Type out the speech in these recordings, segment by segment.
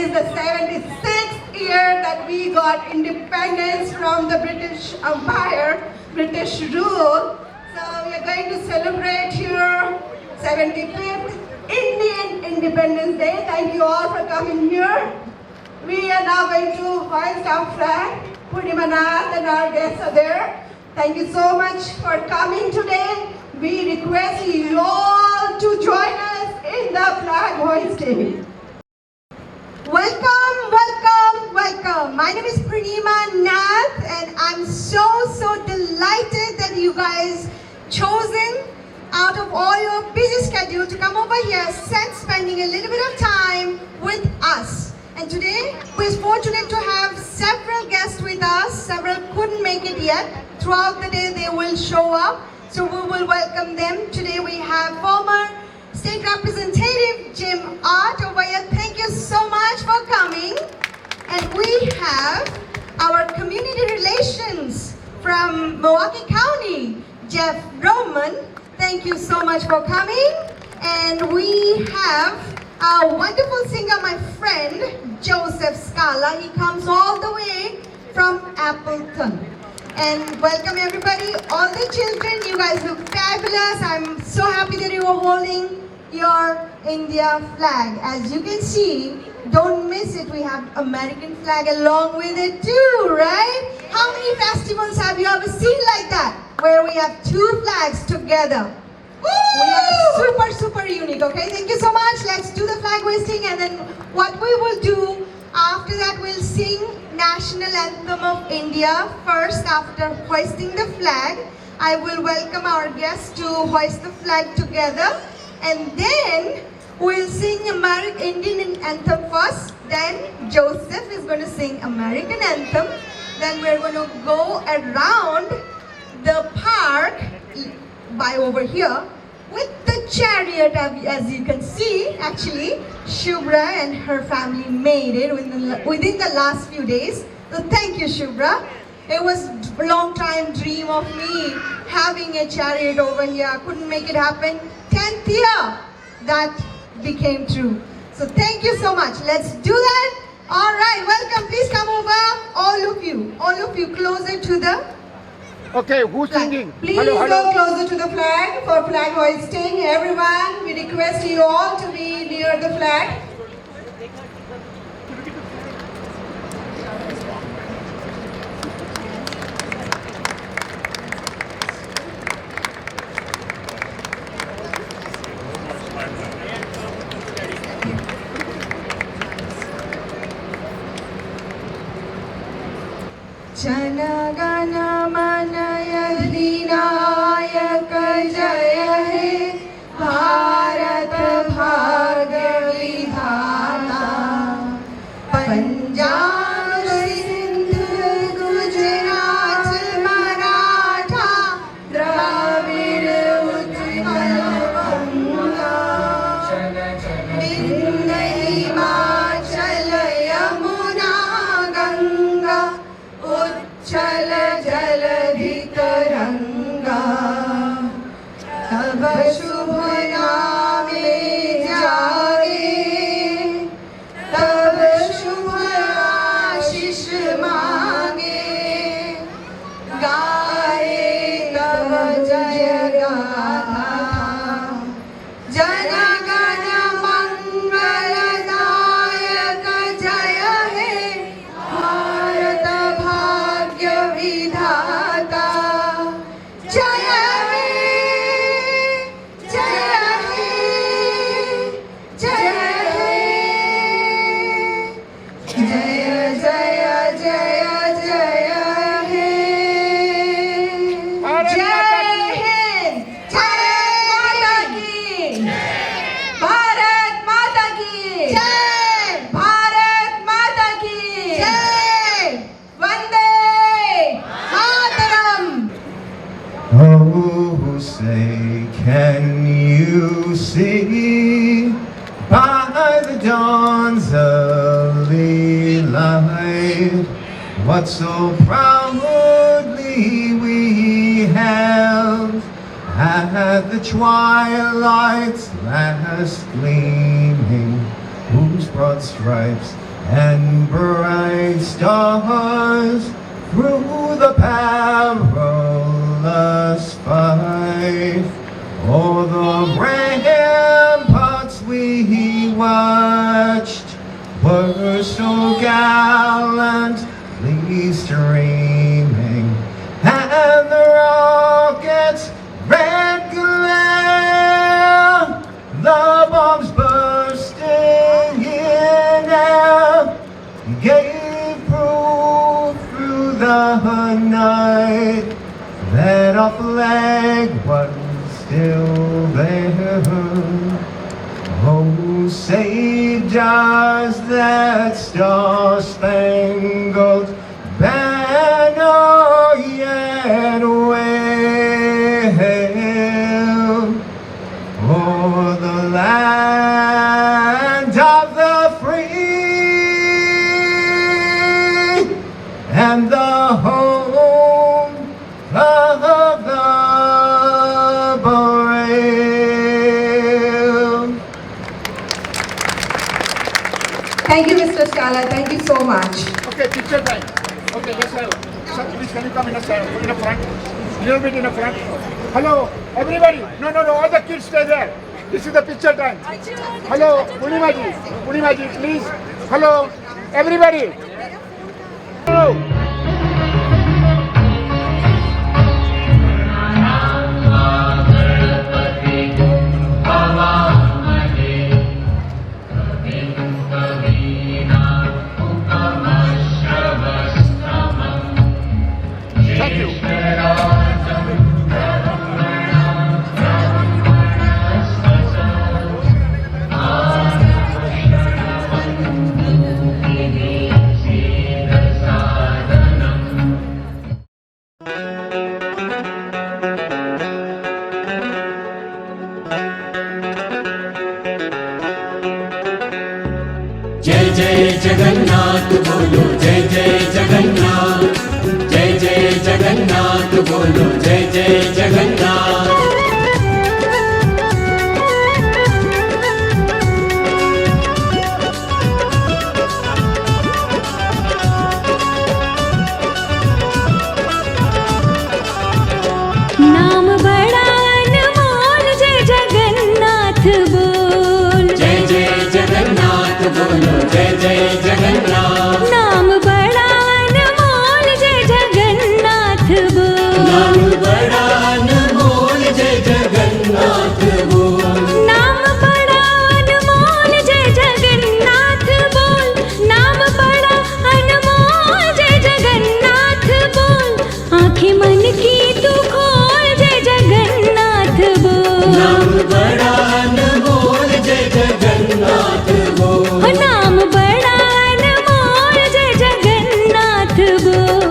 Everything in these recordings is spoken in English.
is the 76th year that we got independence from the British Empire, British rule. So we are going to celebrate here 75th Indian Independence Day. Thank you all for coming here. We are now going to hoist our flag. Purnimanath and our guests are there. Thank you so much for coming today. We request you all to join us in the flag hoisting. Welcome, welcome, welcome. My name is Purnima Nath and I'm so delighted that you guys chosen out of all your busy schedule to come over here, spending a little bit of time with us. And today, we're fortunate to have several guests with us. Several couldn't make it yet. Throughout the day, they will show up. So we will welcome them. Today, we have former State Representative Jim Ott over here. Thank you so much for coming. And we have our Community Relations from Milwaukee County, Jeff Roman. Thank you so much for coming. And we have our wonderful singer, my friend, Joseph Scala. He comes all the way from Appleton. And welcome everybody, all the children. You guys look fabulous. I'm so happy that you are holding your India flag. As you can see, don't miss it. We have American flag along with it too, right? How many festivals have you ever seen like that? Where we have two flags together. We are super unique, okay? Thank you so much. Let's do the flag hoisting, and then what we will do after that, we'll sing National Anthem of India. First, after hoisting the flag, I will welcome our guests to hoist the flag together, and then we'll sing Indian Anthem first. Then Joseph is going to sing American Anthem. Then we're going to go around the park by over here with the chariot. As you can see, actually Shubhra and her family made it within the last few days. So thank you, Shubhra. It was a long time dream of me having a chariot over here. I couldn't make it happen. 10th year that became true. So thank you so much. Let's do that. All right, welcome. Please come over, all of you closer to the Okay, who's flag. singing? Please Hello. go closer to the flag for flag hoisting. Everyone, we request you all to be near the flag. Jana Gana Mana Adhinayaka Jaya He Bharat Bhagya Vidhata Punjab Sindh Gujarat Maratha Dravid Utkal Vanga Vindhya Himachal Yamuna Ganga Uchal Jaladhi Taranga Tab Shubh Naame Jage Tab Shubh Ashish Mange Gaye Tab Jaya Gatha Jana Gana Mangal Dayak Jaya He Bharat Bhagya Vidhata Jaya He Jaya He Jaya He Jaya Jaya Jaya Jaya He Jai Hind Bharat Mata Ki Bharat Mata Ki Jai Bharat Mata Ki Jai Vande Mataram. Oh, say, can you see by the dawn's early light what so proudly we held at the twilight's last gleaming, whose broad stripes and bright stars through the perilous fight. O'er the ramparts we watched were so gallantly streaming, and the rockets' red glare, the bombs bursting in air, gave proof through the night that our flag was still there. Oh, say does that star-spangled banner yet wave o'er the land of the free and the home of the brave. Thank you, Mr. Scala. Thank you so much. Okay, picture time. Okay, let's have. Sir, please can you come in the front? Little bit in the front. Hello, everybody. No, all the kids stay there. This is the picture time. Hello, Punimaji, please. Hello, everybody. Hello. Thank you. जय जय जगन्नाथ बोलो, जय जय जगन्नाथ, जय जय जगन्नाथ बोलो, जय जय जगन्नाथ। नाम बड़ा अनमोल, जय जगन्नाथ बोल, जय जय जगन्नाथ बोलो, जय जय जगन्नाथ। नाम बड़ा अनमोल, जय जगन्नाथ बोल, नाम बड़ा अनमोल, जय जगन्नाथ बोल, नाम बड़ा अनमोल, जय जगन्नाथ बोल, नाम बड़ा अनमोल, जय जगन्नाथ बोल। आंखें मन की तू खोल, जय जगन्नाथ बोल, नाम बड़ा अनमोल, जय जगन्नाथ बोल। नाम बड़ा अनमोल, जय जगन्नाथ बोल।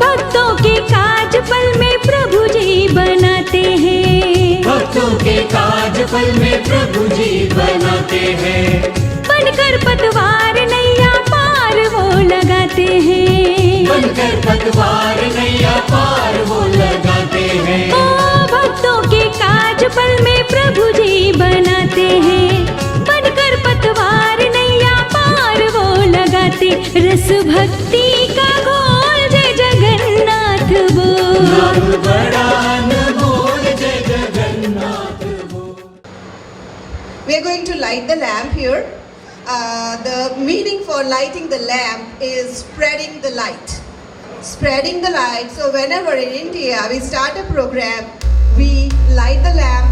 भक्तों के काज पल में प्रभु जी बनाते हैं, भक्तों के काज पल में प्रभु जी बनाते हैं। बनकर पतवार नैया पार वो लगाते हैं, बनकर पतवार नैया पार वो लगाते हैं। ओ भक्तों के काज पल में प्रभु जी बनाते हैं, बनकर पतवार नैया पार वो लगाते। रस भक्ति का घोल, जय जगन्नाथ बोल, नाम बड़ा अनमोल, जय जगन्नाथ बोल। We are going to light the lamp here. The meaning for lighting the lamp is spreading the light. Spreading the light. So whenever in India we start a program, we light the lamp.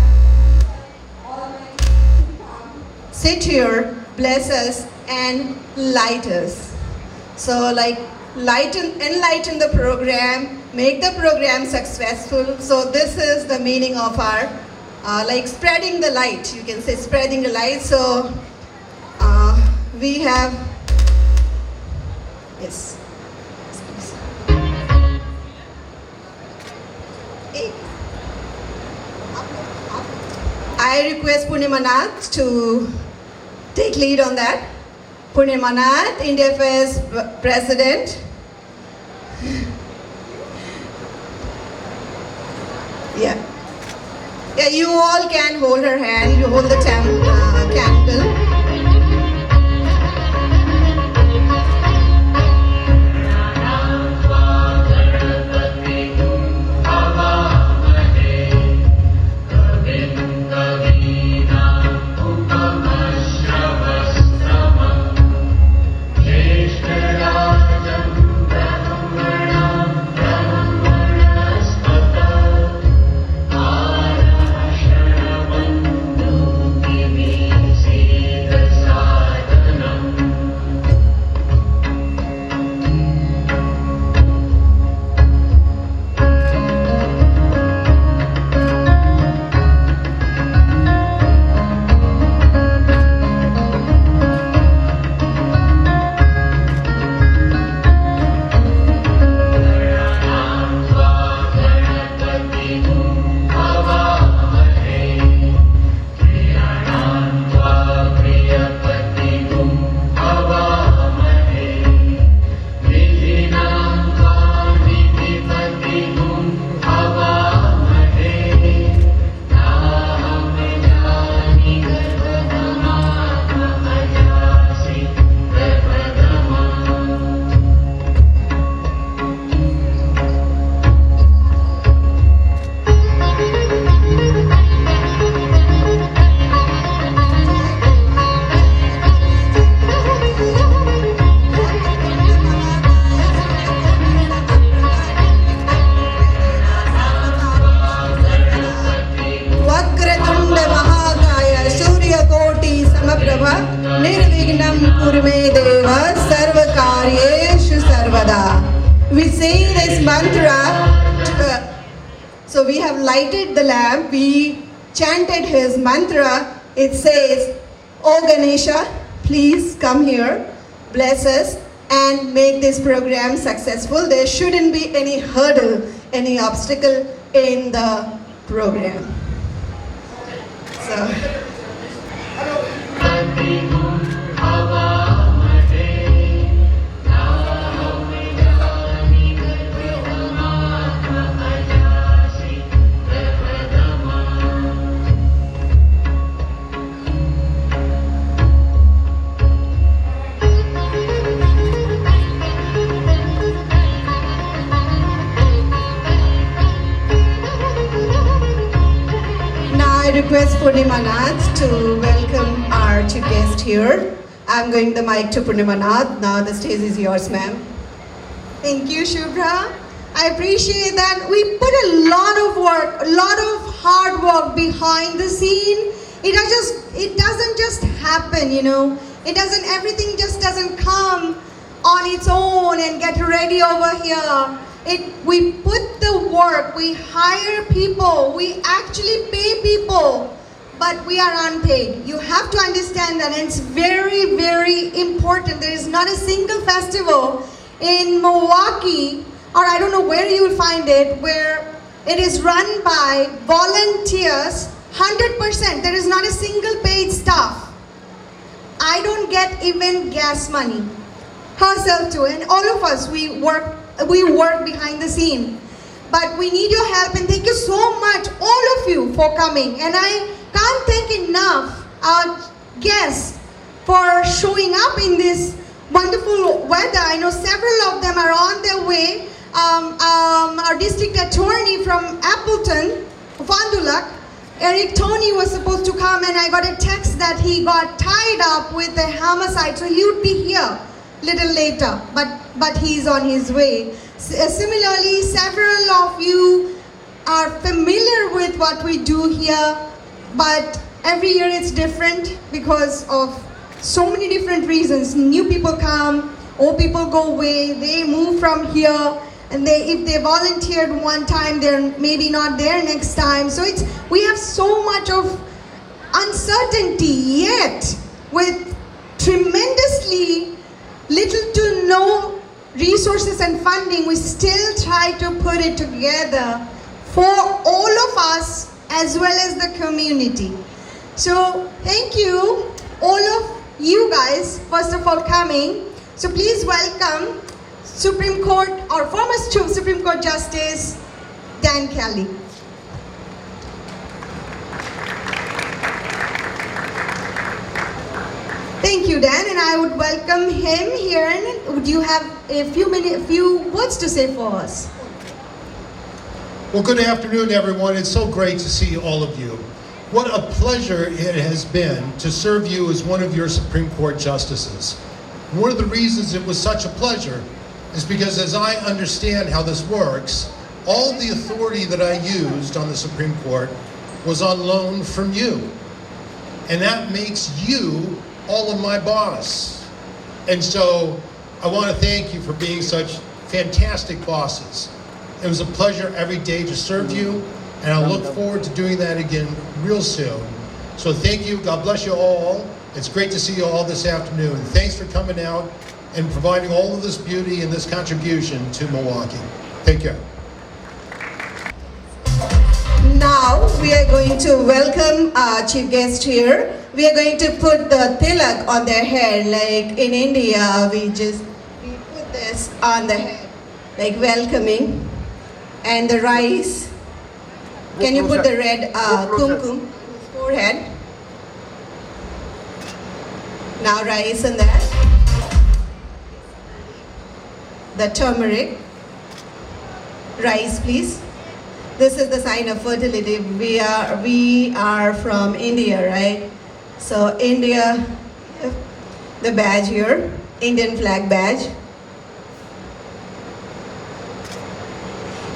Sit here, bless us, and light us. So like enlighten the program, make the program successful. So this is the meaning of our like spreading the light. You can say spreading the light. So we have, yes, I request Purnimanath to take lead on that. Purnimanath, IndiaFest President. Yeah. Yeah, you all can hold her hand. You hold the candle. We say this mantra, so we have lighted the lamp, we chanted his mantra. It says, "O Ganesha, please come here, bless us and make this program successful. There shouldn't be any hurdle, any obstacle in the program." So. I request Purnimanath to welcome our chief guest here. I'm going the mic to Purnimanath. Now the stage is yours, ma'am. Thank you, Shubhra. I appreciate that. We put a lot of work, a lot of hard work behind the scene. It doesn't just happen, you know. Everything just doesn't come on its own and get ready over here. We put the work, we hire people, we actually pay people, but we are unpaid. You have to understand that, and it's very, very important. There is not a single festival in Milwaukee, or I don't know where you will find it, where it is run by volunteers, 100%. There is not a single paid staff. I don't get even gas money. Herself too, and all of us, we work behind the scene. But we need your help, and thank you so much, all of you, for coming. And I can't thank enough our guests for showing up in this wonderful weather. I know several of them are on their way. Our district attorney from Appleton, Fond du Lac, Eric Tony, was supposed to come, and I got a text that he got tied up with a homicide, so he would be here little later, but he's on his way. Similarly, several of you are familiar with what we do here, but every year it's different because of so many different reasons. New people come, old people go away, they move from here, and if they volunteered one time, they're maybe not there next time. So we have so much of uncertainty yet, with tremendously little to no resources and funding, we still try to put it together for all of us as well as the community. So thank you, all of you guys, first of all coming. So please welcome Supreme Court or former Supreme Court Justice Dan Kelly. Thank you, Dan, and I would welcome him here. And would you have a few words to say for us? Well, good afternoon, everyone. It's so great to see all of you. What a pleasure it has been to serve you as one of your Supreme Court justices. One of the reasons it was such a pleasure is because, as I understand how this works, all the authority that I used on the Supreme Court was on loan from you. And that makes you all of my boss. And so I want to thank you for being such fantastic bosses. It was a pleasure every day to serve you, and I look forward to doing that again real soon. So thank you. God bless you all. It's great to see you all this afternoon. Thanks for coming out and providing all of this beauty and this contribution to Milwaukee. Take care. Now we are going to welcome our chief guest here. We are going to put the tilak on their hair, like in India we put this on the head, like welcoming. And the rice, can you put the red kumkum on his forehead? Now rice and that. The turmeric. Rice, please. This is the sign of fertility. We are from India, right? So India, the badge here, Indian flag badge.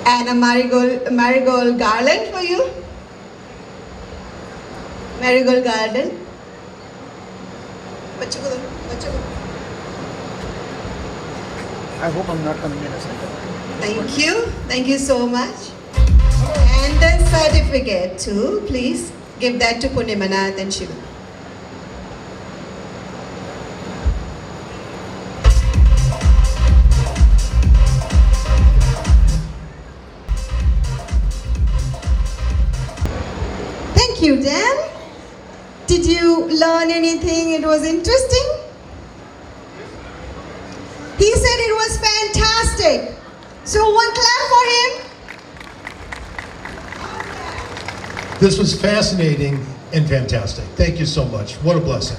And a marigold garland for you. Marigold garland. I hope I'm not coming in a second. Thank you. Thank you so much. And the certificate too, please. Give that to Punimanath and Shiva. Thank you, Dan. Did you learn anything? It was interesting? He said it was fantastic. So one clap for him. This was fascinating and fantastic. Thank you so much. What a blessing.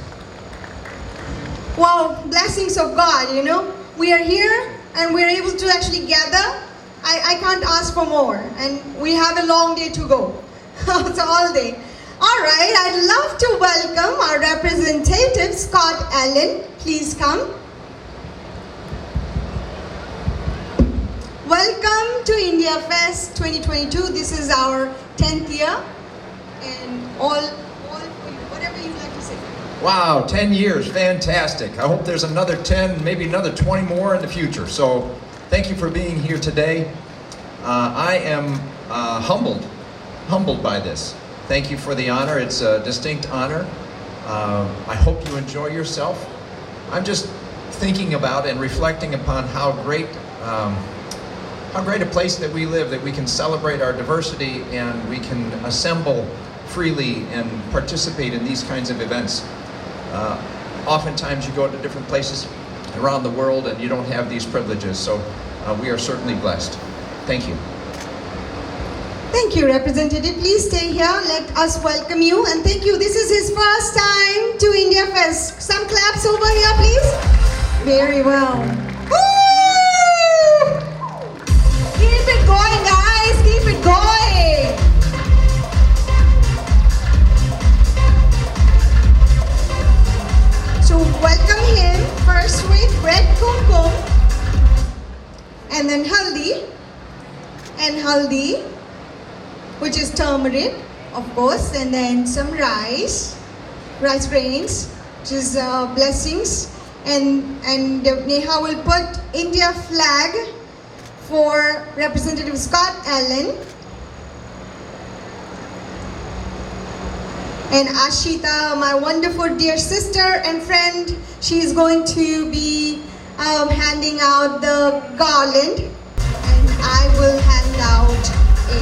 Wow, blessings of God, you know. We are here and we're able to actually gather. I can't ask for more. And we have a long day to go. It's all day. All right, I'd love to welcome our representative, Scott Allen. Please come. Welcome to IndiaFest 2022. This is our 10th year. And all for you, whatever you'd like to say. Wow, 10 years, fantastic. I hope there's another 10, maybe another 20 more in the future. So thank you for being here today. I am humbled by this. Thank you for the honor. It's a distinct honor. I hope you enjoy yourself. I'm just thinking about and reflecting upon how great a place that we live, that we can celebrate our diversity and we can assemble freely and participate in these kinds of events. Oftentimes you go to different places around the world and you don't have these privileges, so we are certainly blessed. Thank you. Thank you, Representative. Please stay here. Let us welcome you. And thank you. This is his first time to IndiaFest. Some claps over here, please. Very well. Woo! Keep it going, guys. Keep it going. So welcome him first with red kumkum and then haldi, which is turmeric, of course, and then some rice grains, which is blessings, and Neha will put India flag for Representative Scott Allen, and Ashita, my wonderful dear sister and friend, she is going to be handing out the garland, and I will hand out a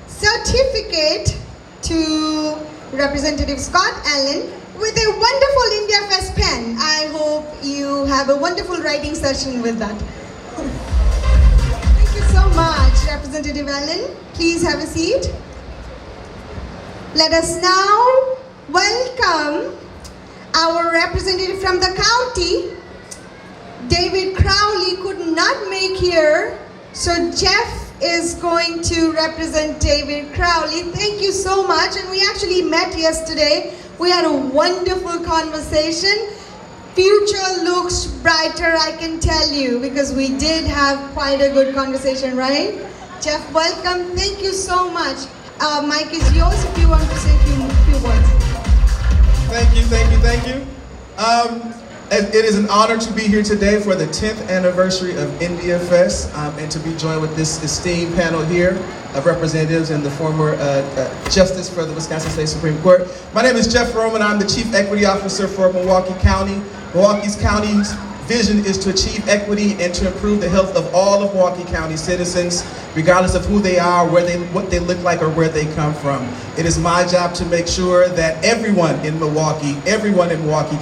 certificate to Representative Scott Allen with a wonderful IndiaFest pen. I hope you have a wonderful writing session with that. Thank you so much, Representative Allen. Please have a seat. Let us now welcome our representative from the county. David Crowley could not make here, so Jeff is going to represent David Crowley. Thank you so much. And we actually met yesterday. We had a wonderful conversation. Future looks brighter, I can tell you, because we did have quite a good conversation, right? Jeff, welcome. Thank you so much. Mike is yours if you want to say a few words. Thank you, thank you, thank you. It is an honor to be here today for the 10th anniversary of IndiaFest and to be joined with this esteemed panel here of representatives and the former Justice for the Wisconsin State Supreme Court. My name is Jeff Roman. I'm the Chief Equity Officer for Milwaukee County. Milwaukee County's vision is to achieve equity and to improve the health of all of Milwaukee County citizens, regardless of who they are, what they look like, or where they come from. It is my job to make sure that everyone in Milwaukee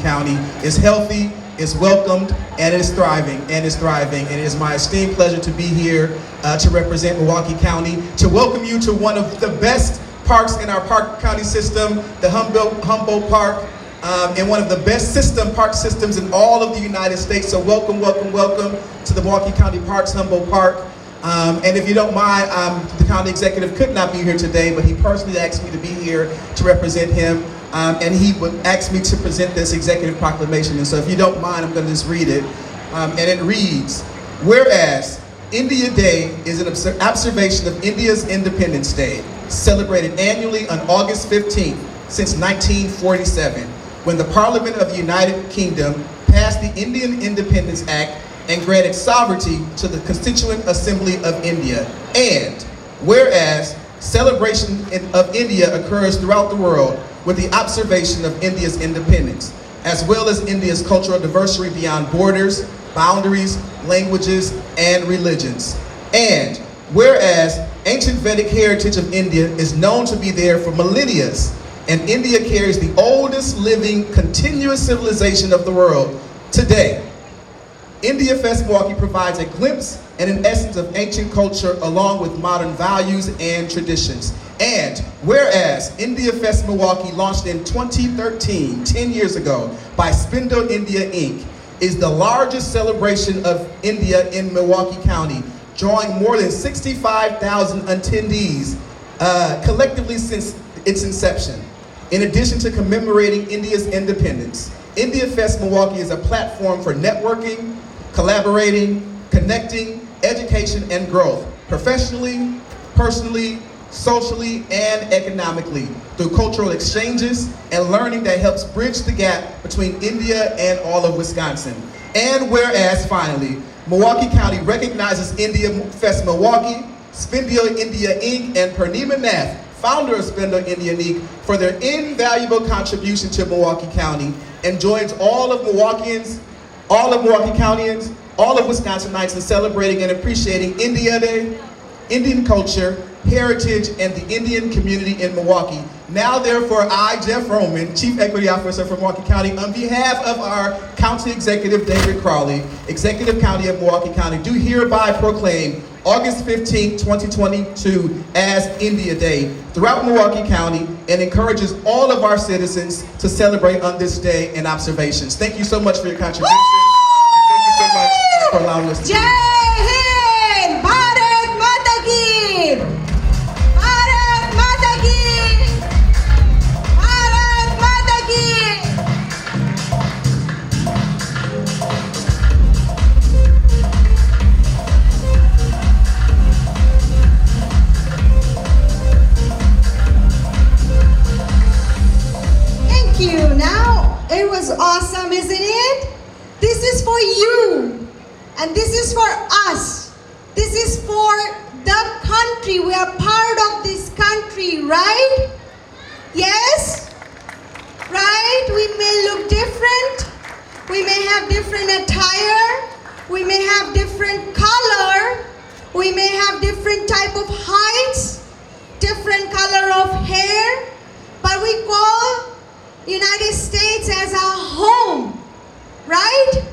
County is healthy, is welcomed, and is thriving, and it is my esteemed pleasure to be here to represent Milwaukee County, to welcome you to one of the best parks in our park county system, the Humboldt Park, and one of the best park systems in all of the United States. So welcome, welcome, welcome to the Milwaukee County Parks, Humboldt Park. And if you don't mind, the county executive could not be here today, but he personally asked me to be here to represent him. And he would ask me to present this executive proclamation. And so if you don't mind, I'm going to just read it. And it reads, whereas India Day is an observation of India's Independence Day, celebrated annually on August 15th since 1947, when the Parliament of the United Kingdom passed the Indian Independence Act and granted sovereignty to the Constituent Assembly of India. And whereas celebration of India occurs throughout the world with the observation of India's independence, as well as India's cultural diversity beyond borders, boundaries, languages, and religions. And whereas ancient Vedic heritage of India is known to be there for millennia, and India carries the oldest living continuous civilization of the world today. IndiaFest Milwaukee provides a glimpse and an essence of ancient culture along with modern values and traditions. And whereas IndiaFest Milwaukee, launched in 2013, 10 years ago, by Spindle India Inc., is the largest celebration of India in Milwaukee County, drawing more than 65,000 attendees collectively since its inception. In addition to commemorating India's independence, IndiaFest Milwaukee is a platform for networking, collaborating, connecting, education, and growth, professionally, personally, socially, and economically, through cultural exchanges and learning that helps bridge the gap between India and all of Wisconsin. And whereas, finally, Milwaukee County recognizes IndiaFest Milwaukee, Spindle India Inc., and Purnima Nath, founder of Spindle India Inc., for their invaluable contribution to Milwaukee County, and joins all of Milwaukeeans, all of Milwaukee Countyans, all of Wisconsinites in celebrating and appreciating India Day, Indian culture, heritage, and the Indian community in Milwaukee. Now, therefore, I, Jeff Roman, Chief Equity Officer for Milwaukee County, on behalf of our County Executive David Crowley, Executive County of Milwaukee County, do hereby proclaim August 15, 2022 as India Day throughout Milwaukee County, and encourages all of our citizens to celebrate on this day in observations. Thank you so much for your contribution. And thank you so much for allowing us to Jai Hind! Bharat Mata Ki! Bharat Mata Ki! Bharat Mata Ki! Thank you. Now, it was awesome, isn't it? This is for you, and this is for us. This is for the country. We are part of this country, right? Yes? Right? We may look different. We we may have different attire, we may have different color, we may have different type of heights, different color of hair, but we call United States as our home, right?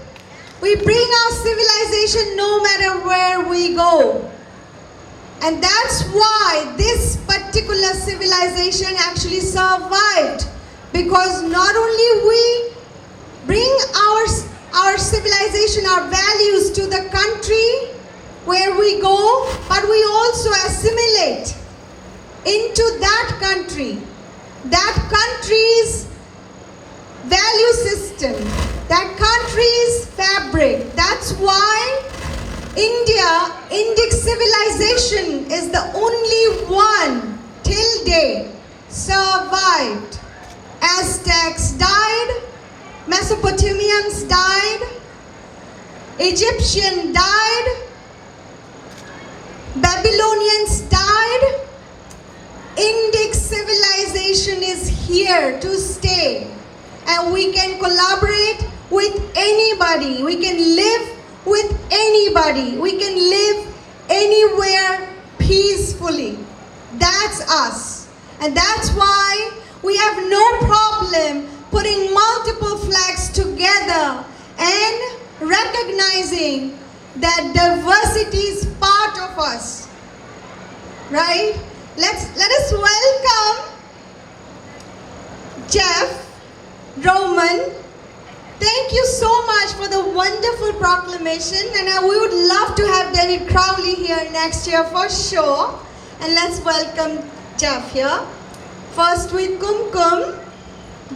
We bring our civilization no matter where we go. And that's why this particular civilization actually survived, because not only we bring our civilization, our values to the country where we go, but we also assimilate into that country's value system, that country's fabric. That's why Indic civilization is the only one till date survived. Aztecs died, Mesopotamians died, Egyptian died, Babylonians died. Indic civilization is here to stay, and we can collaborate with anybody. We can live with anybody. We can live anywhere peacefully. That's us. And that's why we have no problem putting multiple flags together and recognizing that diversity is part of us. Right? Let us welcome Jeff Roman. Thank you so much for the wonderful proclamation, and we would love to have David Crowley here next year for sure. And let's welcome Jeff here. First with kumkum,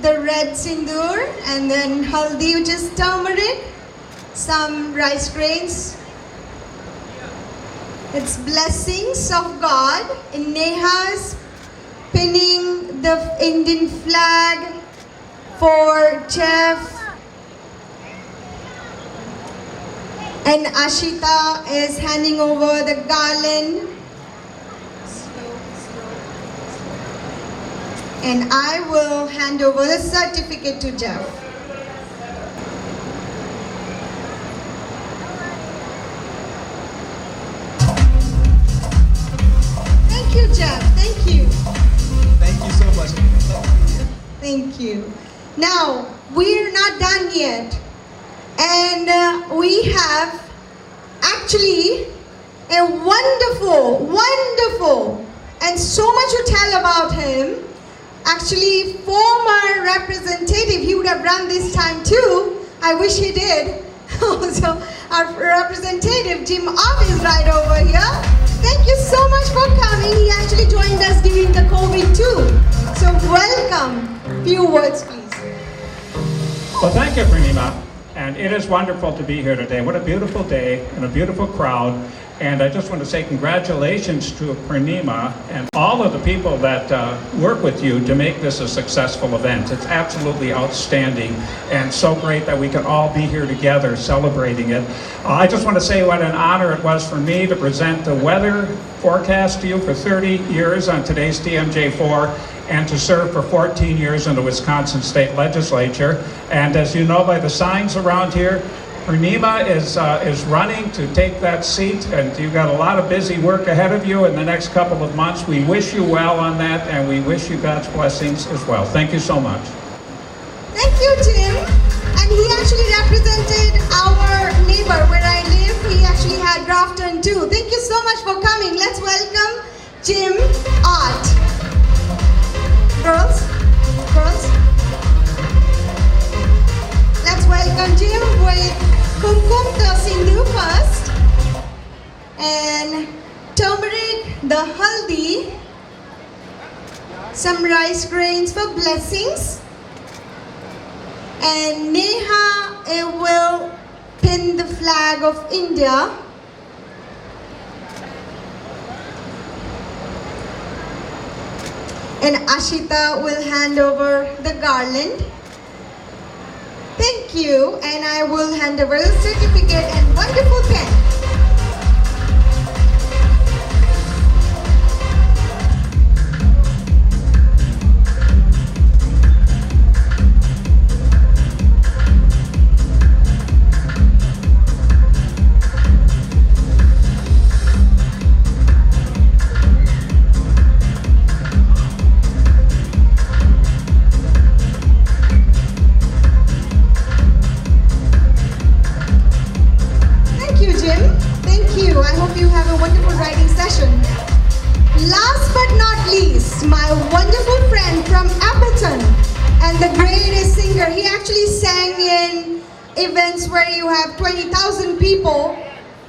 the red sindoor, and then haldi, which is turmeric, some rice grains. It's blessings of God. And Neha's pinning the Indian flag for Jeff. And Ashita is handing over the garland. And I will hand over the certificate to Jeff. Thank you, Jeff. Thank you. Thank you so much. Thank you. Now, we're not done yet. And we have actually a wonderful, and so much to tell about him. Actually, former representative, he would have run this time too. I wish he did. So our representative, Jim Obb, is right over here. Thank you so much for coming. He actually joined us during the COVID too. So welcome. Few words, please. Well, thank you, Pranima. And it is wonderful to be here today. What a beautiful day and a beautiful crowd. And I just want to say congratulations to Pranima and all of the people that work with you to make this a successful event. It's absolutely outstanding and so great that we can all be here together celebrating it. I just want to say what an honor it was for me to present the weather forecast to you for 30 years on today's TMJ4 and to serve for 14 years in the Wisconsin State Legislature. And as you know by the signs around here, Pranima is running to take that seat, and you've got a lot of busy work ahead of you in the next couple of months. We wish you well on that, and we wish you God's blessings as well. Thank you so much. Thank you, Jim. And he actually represented our neighbor where I live. He actually had Grafton too. Thank you so much for coming. Let's welcome Jim Ott. Girls. Let's welcome Jim with kumkum the sindu first, and turmeric the haldi, some rice grains for blessings, and Neha will pin the flag of India. And Ashita will hand over the garland. Thank you, and I will hand over the certificate and wonderful pen. sang in events where you have 20,000 people.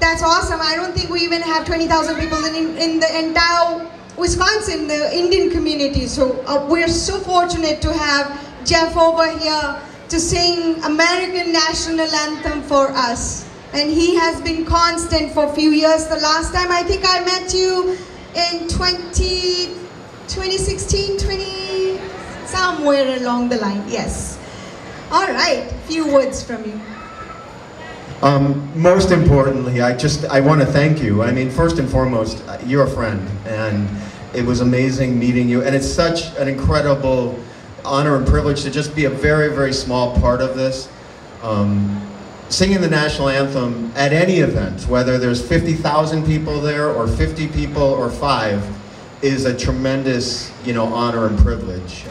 That's awesome. I don't think we even have 20,000 people in the entire Wisconsin, the Indian community. So we're so fortunate to have Jeff over here to sing American National Anthem for us. And he has been constant for a few years. The last time I think I met you in 2016, somewhere along the line, yes. All right, few words from you. Most importantly, I want to thank you. I mean, first and foremost, you're a friend, and it was amazing meeting you. And it's such an incredible honor and privilege to just be a very, very small part of this. Singing the national anthem at any event, whether there's 50,000 people there or 50 people or 5, is a tremendous, honor and privilege.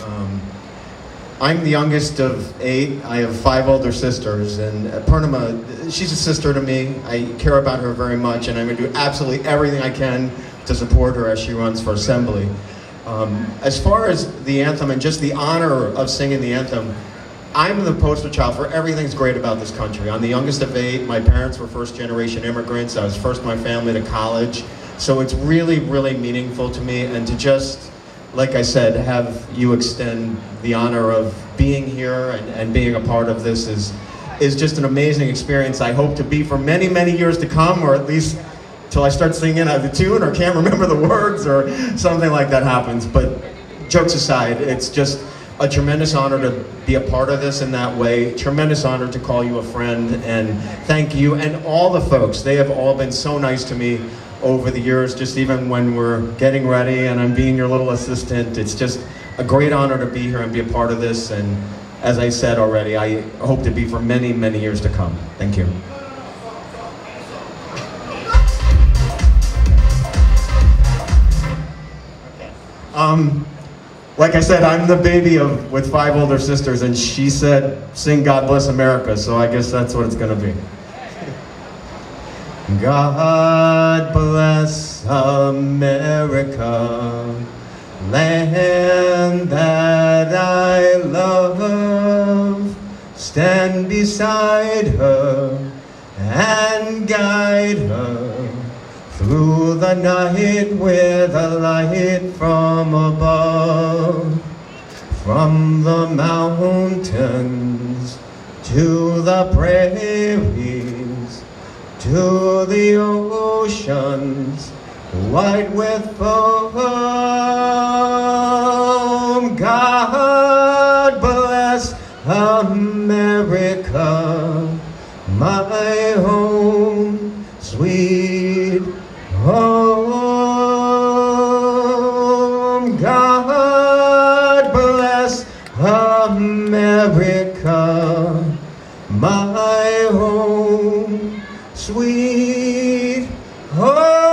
I'm the youngest of 8. I have 5 older sisters, and Purnima, she's a sister to me. I care about her very much, and I'm going to do absolutely everything I can to support her as she runs for assembly. As far as the anthem and just the honor of singing the anthem, I'm the poster child for everything's great about this country. I'm the youngest of 8. My parents were first-generation immigrants. I was first in my family to college. So it's really, really meaningful to me, and to just, like I said, have you extend the honor of being here and being a part of this is just an amazing experience. I hope to be for many, many years to come, or at least till I start singing out of the tune or can't remember the words or something like that happens. But jokes aside, it's just a tremendous honor to be a part of this in that way. Tremendous honor to call you a friend, and thank you and all the folks. They have all been so nice to me over the years, just even when we're getting ready and I'm being your little assistant. It's just a great honor to be here and be a part of this, and as I said already, I hope to be for many, many years to come. Thank you. Like I said, I'm the baby with 5 older sisters, and she said, sing God Bless America, so I guess that's what it's gonna be. God bless America, land that I love. Stand beside her and guide her through the night with a light from above. From the mountains to the prairies, to the oceans white with foam. God bless America, my home, sweet home. God bless America, my home, sweet home.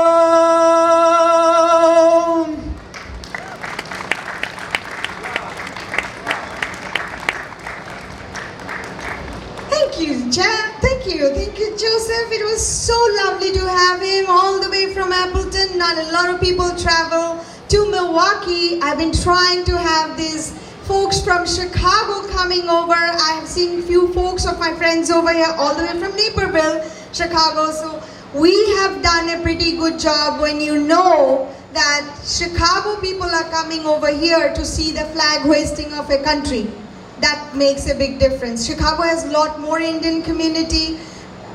Thank you, Jeff. Thank you, Joseph. It was so lovely to have him all the way from Appleton. Not a lot of people travel to Milwaukee. I've been trying to have these folks from Chicago coming over. I have seen few folks of my friends over here all the way from Naperville, Chicago. So we have done a pretty good job when you know that Chicago people are coming over here to see the flag hoisting of a country. That makes a big difference. Chicago has a lot more Indian community,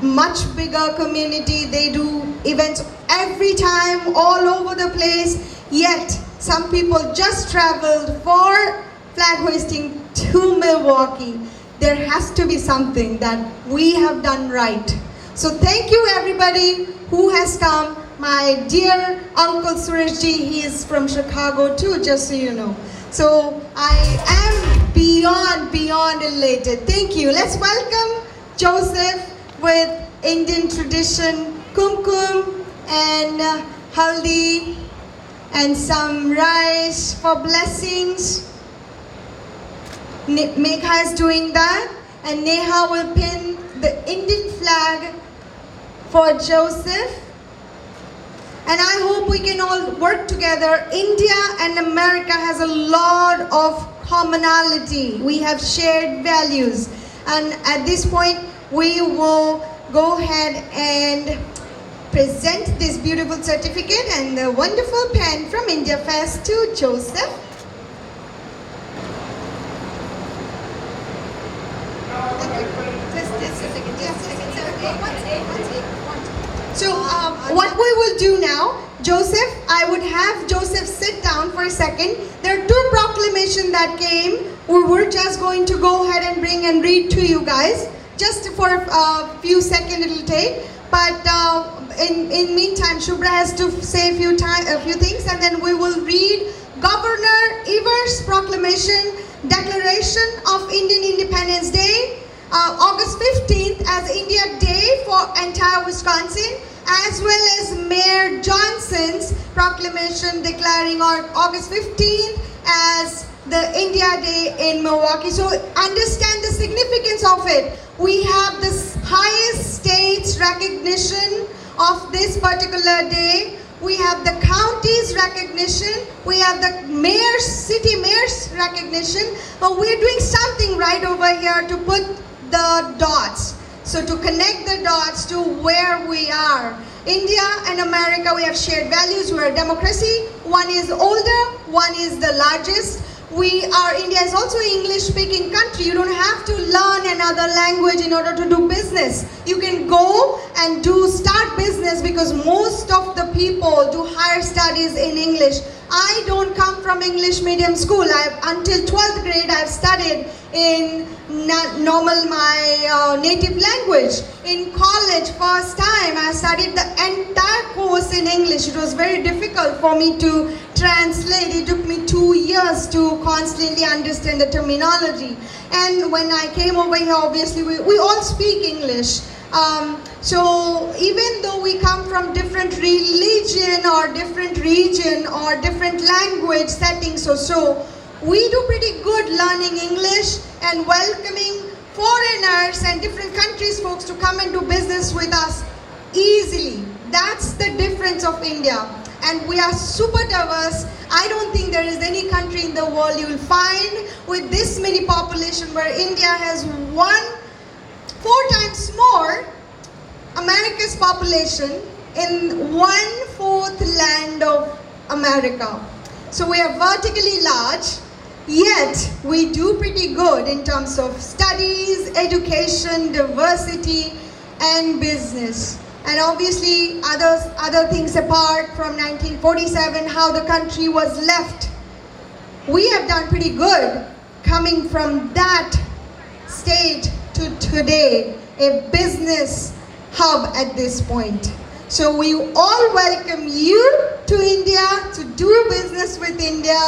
much bigger community. They do events every time, all over the place. Yet, some people just traveled for flag hoisting to Milwaukee. There has to be something that we have done right. So thank you everybody who has come. My dear Uncle Sureshji, he is from Chicago too, just so you know. So I am beyond elated. Thank you. Let's welcome Joseph with Indian tradition, kumkum and haldi and some rice for blessings. Megha is doing that, and Neha will pin the Indian flag for Joseph. And I hope we can all work together. India and America has a lot of commonality. We have shared values. And at this point, we will go ahead and present this beautiful certificate and the wonderful pen from IndiaFest to Joseph. Just a second. So what we will do now, Joseph, I would have Joseph sit down for a second. There are two proclamations that came. We were just going to go ahead and bring and read to you guys. Just for a few seconds it will take. But in meantime, Shubhra has to say a few things, and then we will read Governor Evers' proclamation, Declaration of Indian Independence Day, August 15th as India Day for entire Wisconsin, as well as Mayor Johnson's proclamation declaring on August 15th as the India Day in Milwaukee. So understand the significance of it. We have the highest state's recognition of this particular day. We have the county's recognition. We have the mayor's, city mayor's recognition. But we're doing something right over here to put the dots. So to connect the dots to where we are. India and America, we have shared values. We're a democracy. One is older, one is the largest. India is also an English-speaking country. You don't have to learn another language in order to do business. You can go and start business because most of the people do higher studies in English. I don't come from English medium school. Until 12th grade, I've studied in my native language. In college, first time, I studied the entire course in English. It was very difficult for me to translate. It took me 2 years to constantly understand the terminology. And when I came over here, obviously, we all speak English. So even though we come from different religion or different region or different language settings or so, we do pretty good learning English and welcoming foreigners and different countries folks to come and do business with us easily. That's the difference of India. And we are super diverse. I don't think there is any country in the world you will find with this many population where India has 4 times more America's population in 1/4 land of America. So we are vertically large, yet we do pretty good in terms of studies, education, diversity, and business. And obviously other things apart from 1947, how the country was left. We have done pretty good coming from that state to today, a business hub at this point. So we all welcome you to India to do business with India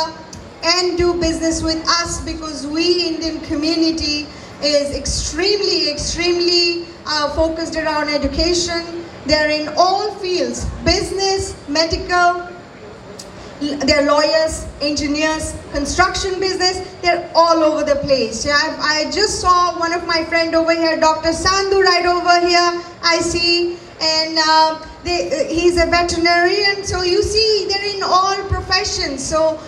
and do business with us, because we Indian community is extremely focused around education. They're in all fields, business, medical, they're lawyers, engineers, construction business, they're all over the place. I just saw one of my friend over here, Dr. Sandhu right over here, I see, and he's a veterinarian, so you see they're in all professions. So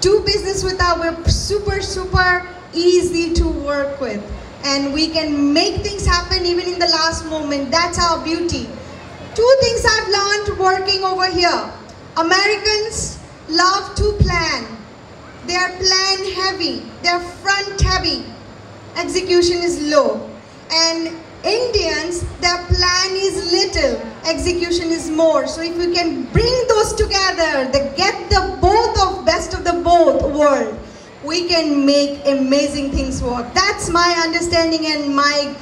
do business with us, we're super easy to work with. And we can make things happen even in the last moment. That's our beauty. 2 things I've learned working over here. Americans love to plan. They're plan heavy. They're front heavy. Execution is low. And Indians, their plan is little. Execution is more. So if you can bring those together, get the best of the both world, we can make amazing things work. That's my understanding and my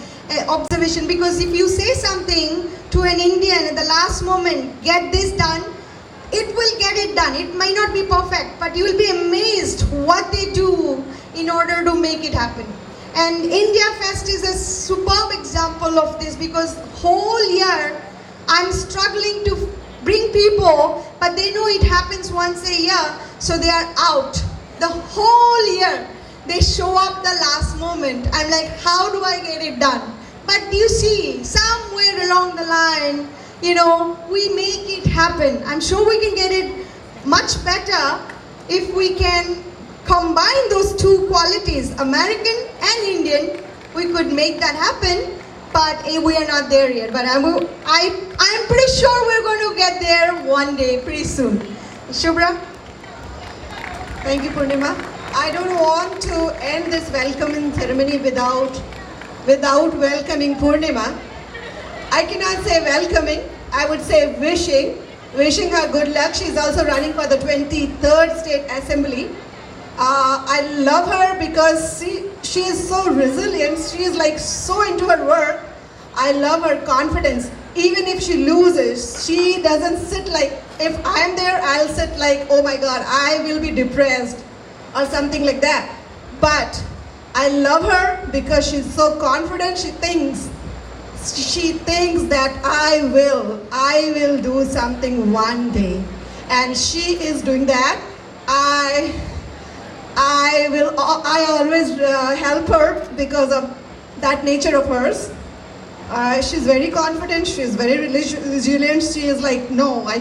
observation, because if you say something to an Indian at the last moment, get this done, it will get it done. It might not be perfect, but you will be amazed what they do in order to make it happen. And IndiaFest is a superb example of this, because whole year I'm struggling to bring people, but they know it happens once a year, so they are out. The whole year, they show up the last moment. I'm like, how do I get it done? But you see, somewhere along the line, we make it happen. I'm sure we can get it much better if we can combine those 2 qualities, American and Indian, we could make that happen, but we are not there yet. But I'm pretty sure we're going to get there one day, pretty soon. Shubhra? Thank you, Purnima. I don't want to end this welcoming ceremony without welcoming Purnima. I cannot say welcoming, I would say wishing her good luck. She's also running for the 23rd State Assembly. I love her because she is so resilient. She is like so into her work. I love her confidence. Even if she loses, she doesn't sit like, if I'm there, I'll sit like, oh my God, I will be depressed or something like that. But I love her because she's so confident. She thinks that I will do something one day, and she is doing that. I always help her because of that nature of hers. She's very confident, she's very resilient. She is like, no, I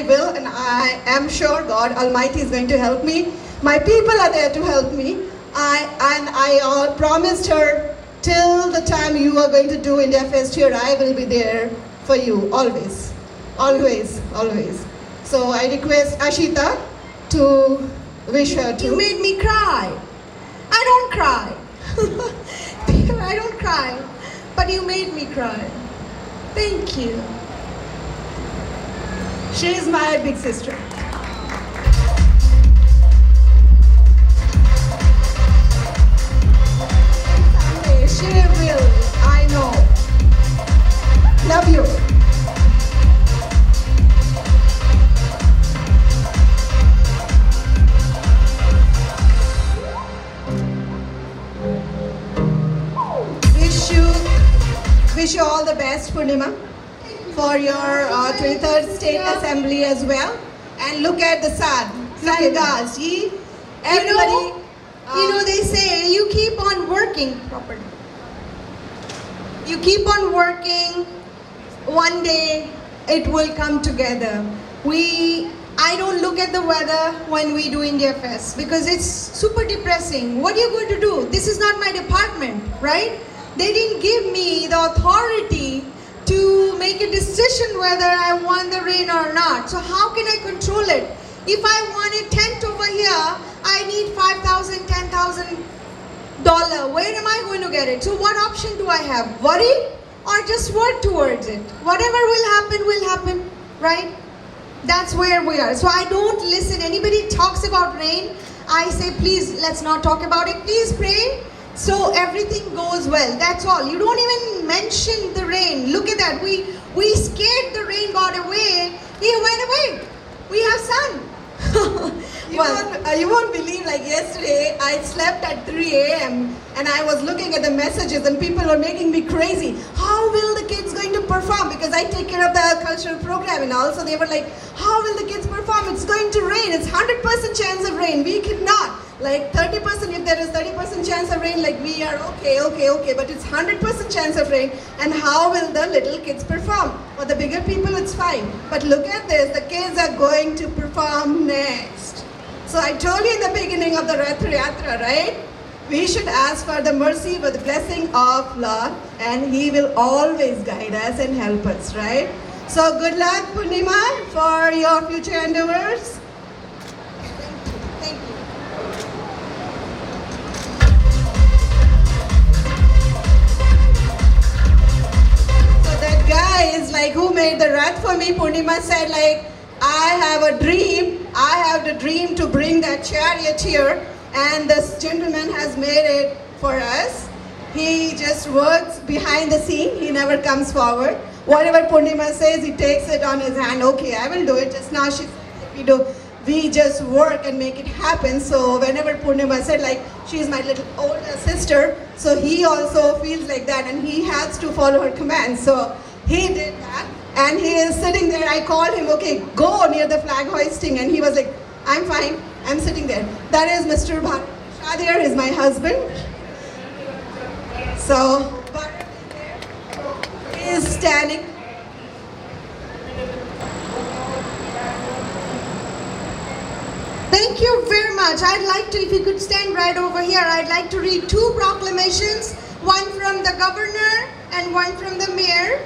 will, and I am sure God Almighty is going to help me. My people are there to help me. I promised her, till the time you are going to do IndiaFest here, I will be there for you, always, always, always. So I request Ashita to wish her to. You made me cry. I don't cry. I don't cry. But you made me cry. Thank you. She is my big sister. Someday she will, I know. Love you. Wish you all the best, Purnima, for your 23rd State Assembly as well. And look at the sun. Guys, everybody. They say you keep on working properly. You keep on working. One day it will come together. I don't look at the weather when we do IndiaFest because it's super depressing. What are you going to do? This is not my department, right? They didn't give me the authority to make a decision whether I want the rain or not. So how can I control it? If I want a tent over here, I need $5,000, $10,000. Where am I going to get it? So what option do I have? Worry or just work towards it? Whatever will happen, right? That's where we are. So I don't listen. Anybody talks about rain, I say, please, let's not talk about it. Please pray. So everything goes well. That's all. You don't even mention the rain. Look at that. We scared the rain got away. He went away. We have sun. You won't believe, like yesterday, I slept at 3 a.m. and I was looking at the messages and people were making me crazy. How will the kids going to perform? Because I take care of the cultural program and all. So they were like, how will the kids perform? It's going to rain. It's 100% chance of rain. We cannot. Like 30%, if there is 30% chance of rain, like we are okay, but it's 100% chance of rain. And how will the little kids perform? For the bigger people, it's fine. But look at this, the kids are going to perform next. So I told you in the beginning of the Rath Yatra, right? We should ask for the mercy, for the blessing of Lord, and He will always guide us and help us, right? So good luck, Purnima, for your future endeavors. Thank you. That guy is like, who made the rath for me? Purnima said, like, I have a dream. I have the dream to bring that chariot here, and this gentleman has made it for us. He just works behind the scene. He never comes forward. Whatever Purnima says, he takes it on his hand. Okay, I will do it. Just now she said, we just work and make it happen. So whenever Purnima said, like, she's my little older sister, so he also feels like that and he has to follow her commands. So he did that and he is sitting there. I called him, okay, go near the flag hoisting, and he was like, I'm fine, I'm sitting there. That is Mr. Bharat Shadir, is my husband. So Bharat is there. He is standing. Thank you very much. I'd like to, if you could stand right over here, I'd like to read two proclamations one from the governor and one from the mayor.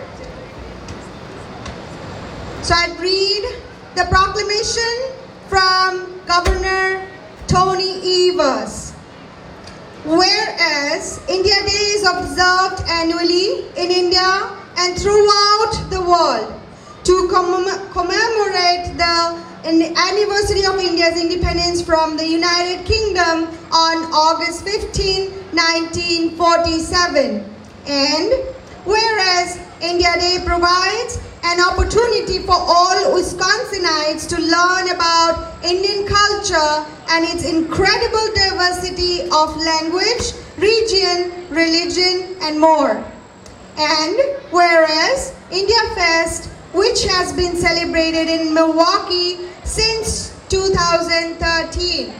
So I'd read the proclamation from Governor Tony Evers. Whereas India Day is observed annually in India and throughout the world to commemorate the anniversary of India's independence from the United Kingdom on August 15, 1947. And whereas India Day provides an opportunity for all Wisconsinites to learn about Indian culture and its incredible diversity of language, region, religion, and more. And whereas IndiaFest, which has been celebrated in Milwaukee since 2013,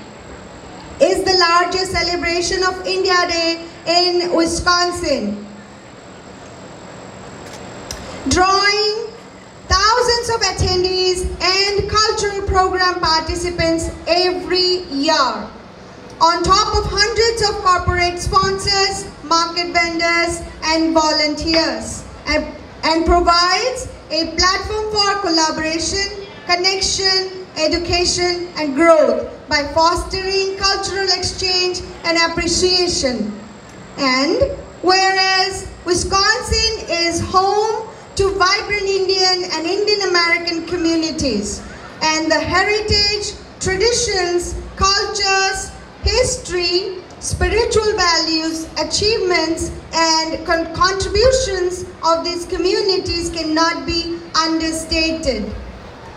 is the largest celebration of India Day in Wisconsin, drawing thousands of attendees and cultural program participants every year, on top of hundreds of corporate sponsors, market vendors, and volunteers, and provides a platform for collaboration, connection, education, and growth by fostering cultural exchange and appreciation. And whereas Wisconsin is home to vibrant Indian and Indian American communities, and the heritage, traditions, cultures, history, spiritual values, achievements, and contributions of these communities cannot be understated.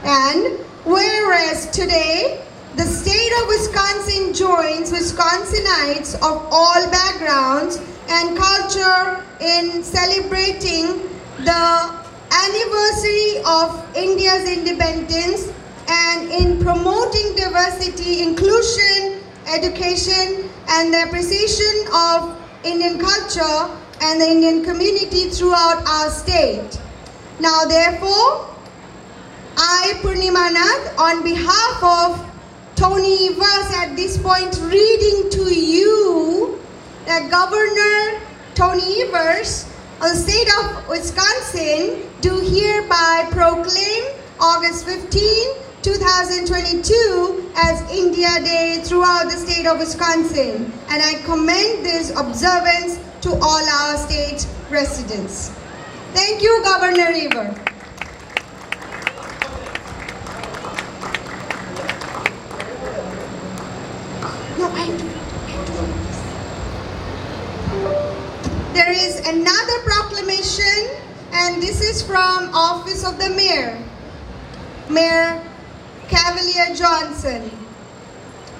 And whereas today, the state of Wisconsin joins Wisconsinites of all backgrounds and culture in celebrating the anniversary of India's independence and in promoting diversity, inclusion, education, and the appreciation of Indian culture and the Indian community throughout our state. Now therefore, I, Purnima Nath, on behalf of Tony Evers, at this point reading to you that Governor Tony Evers of the state of Wisconsin do hereby proclaim August 15, 2022 as India Day throughout the state of Wisconsin. And I commend this observance to all our state residents. Thank you, Governor Evers. There is another proclamation, and this is from Office of the Mayor, Mayor Cavalier Johnson.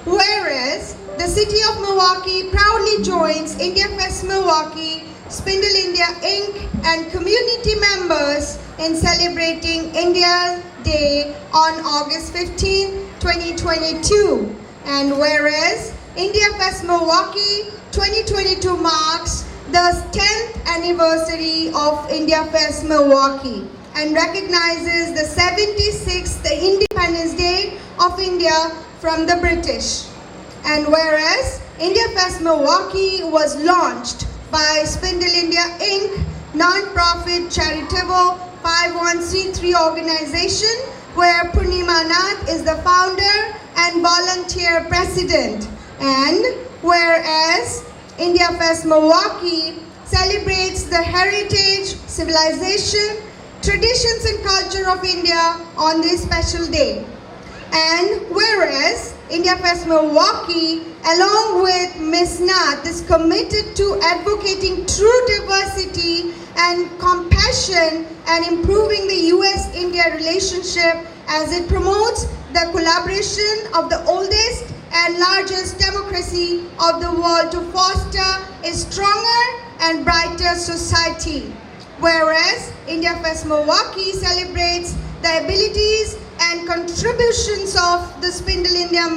Whereas the City of Milwaukee proudly joins IndiaFest Milwaukee, Spindle India Inc. and community members in celebrating India Day on August 15, 2022. And whereas IndiaFest Milwaukee 2022 marks the 10th anniversary of IndiaFest Milwaukee and recognizes the 76th Independence Day of India from the British. And whereas IndiaFest Milwaukee was launched by Spindle India Inc., non-profit charitable 501c3 organization where Purnima Nath is the founder and volunteer president. And whereas IndiaFest Milwaukee celebrates the heritage, civilization, traditions and culture of India on this special day. And whereas IndiaFest Milwaukee, along with Ms. Nath, is committed to advocating true diversity and compassion and improving the US-India relationship as it promotes the collaboration of the oldest and largest democracy of the world to foster a stronger and brighter society. Whereas IndiaFest Milwaukee celebrates the abilities and contributions of the Spindle India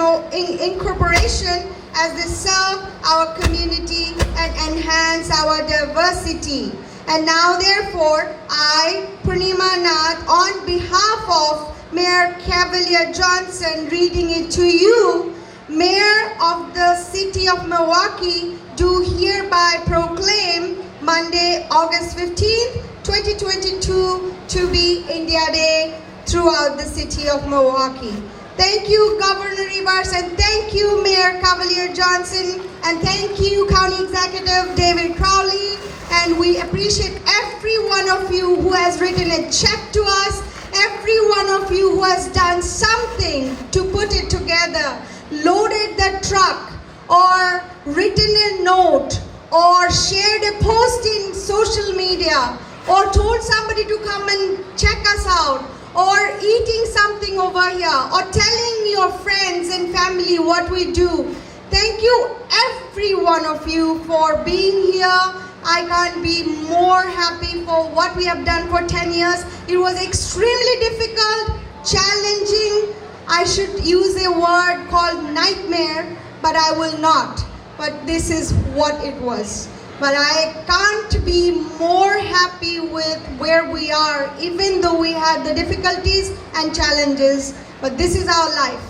Incorporation as they serve our community and enhance our diversity. And now therefore, I, Purnima Nath, on behalf of Mayor Cavalier Johnson, reading it to you, Mayor of the City of Milwaukee, do hereby proclaim Monday, August 15th, 2022 to be India Day throughout the city of Milwaukee. Thank you, Governor Rivers, and thank you, Mayor Cavalier Johnson, and thank you, County Executive David Crowley, and we appreciate every one of you who has written a check to us, every one of you who has done something to put it together, loaded the truck, or written a note, or shared a post in social media, or told somebody to come and check us out, or eating something over here, or telling your friends and family what we do. Thank you, every one of you, for being here. I can't be more happy for what we have done for 10 years. It was extremely difficult, challenging. I should use a word called nightmare, but I will not. But this is what it was. But I can't be more happy with where we are, even though we had the difficulties and challenges. But this is our life.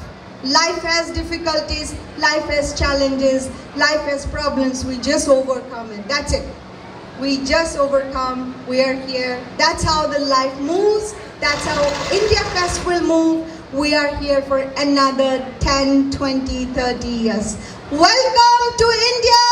Life has difficulties, life has challenges, life has problems. We just overcome it. That's it. We just overcome. We are here. That's how the life moves. That's how IndiaFest will move. We are here for another 10, 20, 30 years. Welcome to India